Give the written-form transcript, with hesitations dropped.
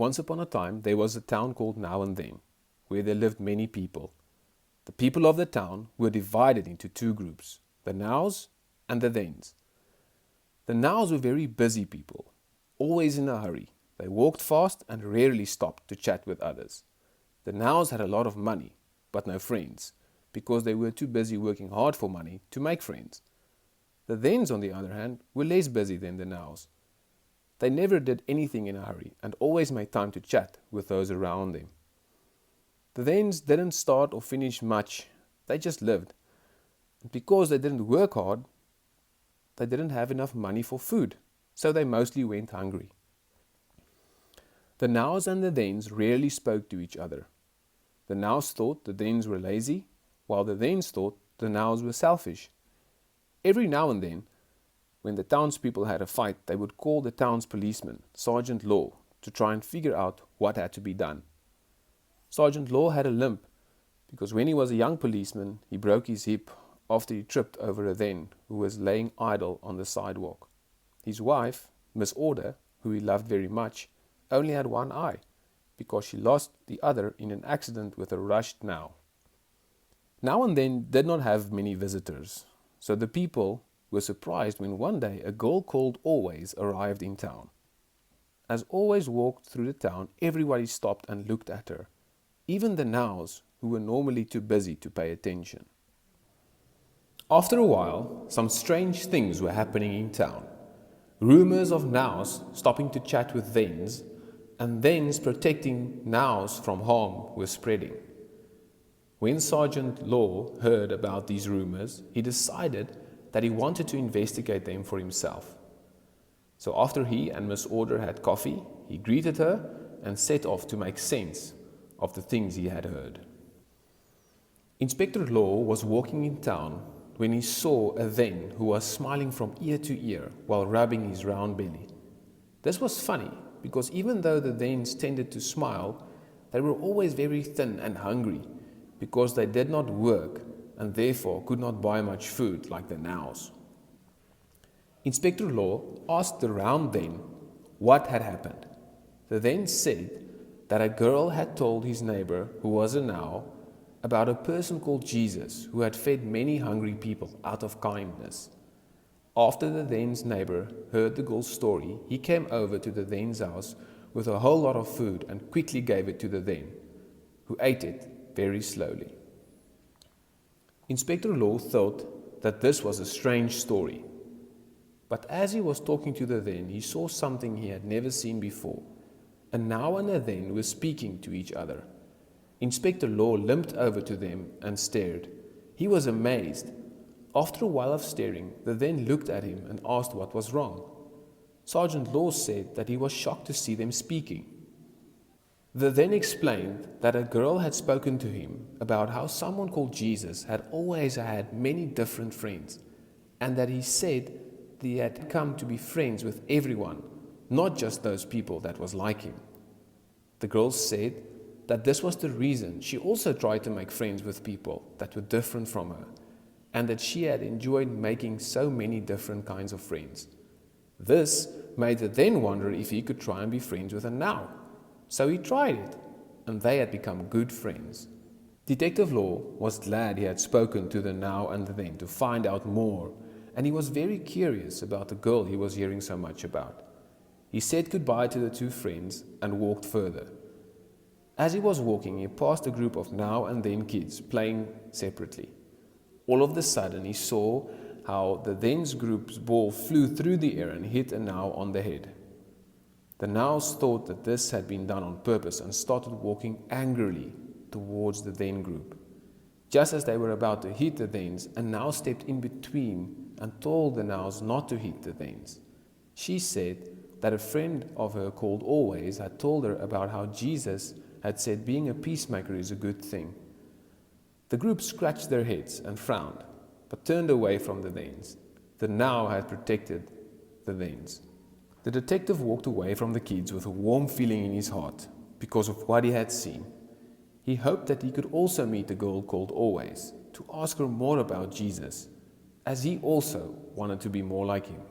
Once upon a time, there was a town called Nowandthen, where there lived many people. The people of the town were divided into two groups, the Nows and the Thens. The Nows were very busy people, always in a hurry. They walked fast and rarely stopped to chat with others. The Nows had a lot of money, but no friends, because they were too busy working hard for money to make friends. The Thens, on the other hand, were less busy than the Nows. They never did anything in a hurry and always made time to chat with those around them. The Thens didn't start or finish much, they just lived. And because they didn't work hard, they didn't have enough money for food, so they mostly went hungry. The Nows and the Thens rarely spoke to each other. The Nows thought the Thens were lazy, while the Thens thought the Nows were selfish. Every now and then, when the townspeople had a fight, they would call the town's policeman, Sergeant Law, to try and figure out what had to be done. Sergeant Law had a limp because when he was a young policeman, he broke his hip after he tripped over a Then who was laying idle on the sidewalk. His wife, Miss Order, who he loved very much, only had one eye because she lost the other in an accident with a rushed Now. Nowandthen did not have many visitors, so the people were surprised when one day a girl called Always arrived in town. As Always walked through the town, everybody stopped and looked at her, even the Nows, who were normally too busy to pay attention. After a while, some strange things were happening in town. Rumors of Nows stopping to chat with Thens, and Thens protecting Nows from harm were spreading. When Sergeant Law heard about these rumors, he decided that he wanted to investigate them for himself. So after he and Miss Order had coffee, he greeted her and set off to make sense of the things he had heard. Inspector Law was walking in town when he saw a Then who was smiling from ear to ear while rubbing his round belly. This was funny because even though the Thens tended to smile, they were always very thin and hungry because they did not work and therefore could not buy much food like the Nows. Inspector Law asked the round Then what had happened. The Then said that a girl had told his neighbor, who was a Now, about a person called Jesus who had fed many hungry people out of kindness. After the Then's neighbor heard the girl's story, he came over to the Then's house with a whole lot of food and quickly gave it to the Then, who ate it very slowly. Inspector Law thought that this was a strange story. But as he was talking to the Then, he saw something he had never seen before. A Now and a Then were speaking to each other. Inspector Law limped over to them and stared. He was amazed. After a while of staring, the Then looked at him and asked what was wrong. Sergeant Law said that he was shocked to see them speaking. The Then explained that a girl had spoken to him about how someone called Jesus had always had many different friends, and that he said that he had come to be friends with everyone, not just those people that was like him. The girl said that this was the reason she also tried to make friends with people that were different from her, and that she had enjoyed making so many different kinds of friends. This made the Then wonder if he could try and be friends with a Now. So he tried it, and they had become good friends. Detective Law was glad he had spoken to the Now and the Then to find out more, and he was very curious about the girl he was hearing so much about. He said goodbye to the two friends and walked further. As he was walking, he passed a group of Now and Then kids playing separately. All of a sudden, he saw how the Then's group's ball flew through the air and hit a Now on the head. The Nows thought that this had been done on purpose and started walking angrily towards the Then group. Just as they were about to hit the Thens, a Now stepped in between and told the Nows not to hit the Thens. She said that a friend of her called Always had told her about how Jesus had said being a peacemaker is a good thing. The group scratched their heads and frowned, but turned away from the Thens. The Now had protected the Thens. The detective walked away from the kids with a warm feeling in his heart because of what he had seen. He hoped that he could also meet a girl called Always to ask her more about Jesus, as he also wanted to be more like him.